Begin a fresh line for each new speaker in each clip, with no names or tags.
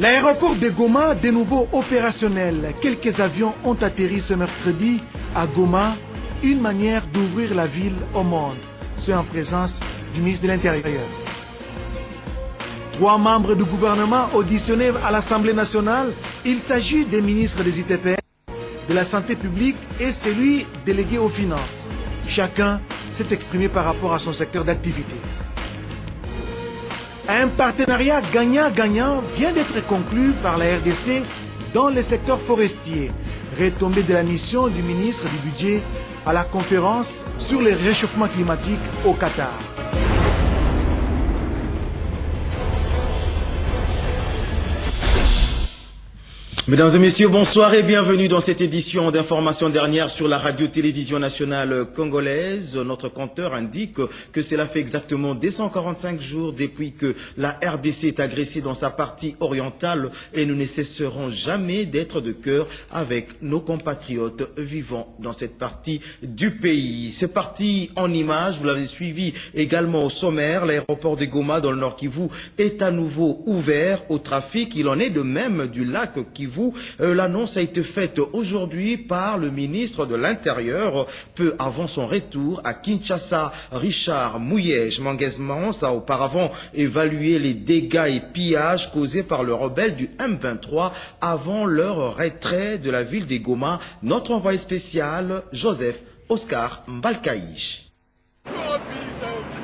L'aéroport de Goma, de nouveau opérationnel. Quelques avions ont atterri ce mercredi à Goma, une manière d'ouvrir la ville au monde. C'est en présence du ministre de l'Intérieur. 3 membres du gouvernement auditionnés à l'Assemblée nationale. Il s'agit des ministres des ITP, de la santé publique et celui délégué aux finances. Chacun s'est exprimé par rapport à son secteur d'activité. Un partenariat gagnant-gagnant vient d'être conclu par la RDC dans le secteur forestier. Retombée de la mission du ministre du Budget à la conférence sur le réchauffement climatique au Qatar.
Mesdames et messieurs, bonsoir et bienvenue dans cette édition d'information dernière sur la radio-télévision nationale congolaise. Notre compteur indique que cela fait exactement 245 jours depuis que la RDC est agressée dans sa partie orientale et nous ne cesserons jamais d'être de cœur avec nos compatriotes vivant dans cette partie du pays. C'est parti en images, vous l'avez suivi également au sommaire, l'aéroport de Goma dans le Nord Kivu est à nouveau ouvert au trafic. Il en est de même du lac Kivu. L'annonce a été faite aujourd'hui par le ministre de l'Intérieur peu avant son retour à Kinshasa. Richard Mouyej Manguesmans a auparavant évalué les dégâts et pillages causés par le rebelle du M23 avant leur retrait de la ville de Goma. Notre envoyé spécial, Joseph Oscar Mbalkaïch.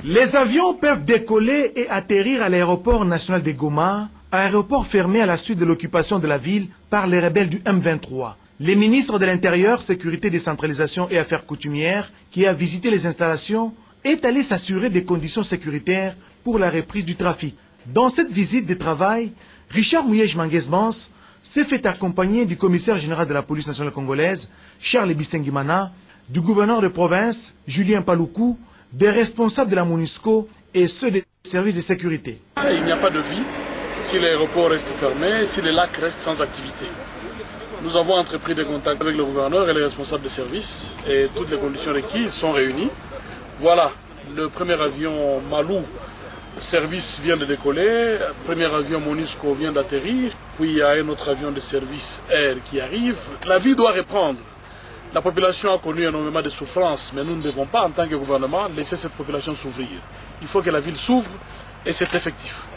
Les avions peuvent décoller et atterrir à l'aéroport national de Goma, aéroport fermé à la suite de l'occupation de la ville par les rebelles du M23. Le ministre de l'Intérieur, Sécurité, Décentralisation et Affaires coutumières, qui a visité les installations, est allé s'assurer des conditions sécuritaires pour la reprise du trafic. Dans cette visite de travail, Richard Mouyej Manguesmans s'est fait accompagner du commissaire général de la police nationale congolaise, Charles Bisengimana, du gouverneur de province, Julien Paloukou, des responsables de la MONUSCO et ceux des services de sécurité.
Il n'y a pas de vie si l'aéroport reste fermé, si les lacs restent sans activité. Nous avons entrepris des contacts avec le gouverneur et les responsables des services et toutes les conditions requises sont réunies. Voilà, le premier avion Malou service vient de décoller, le premier avion MONUSCO vient d'atterrir, puis il y a un autre avion de service air qui arrive. La vie doit reprendre. La population a connu énormément de souffrances, mais nous ne devons pas, en tant que gouvernement, laisser cette population s'ouvrir. Il faut que la ville s'ouvre et c'est effectif.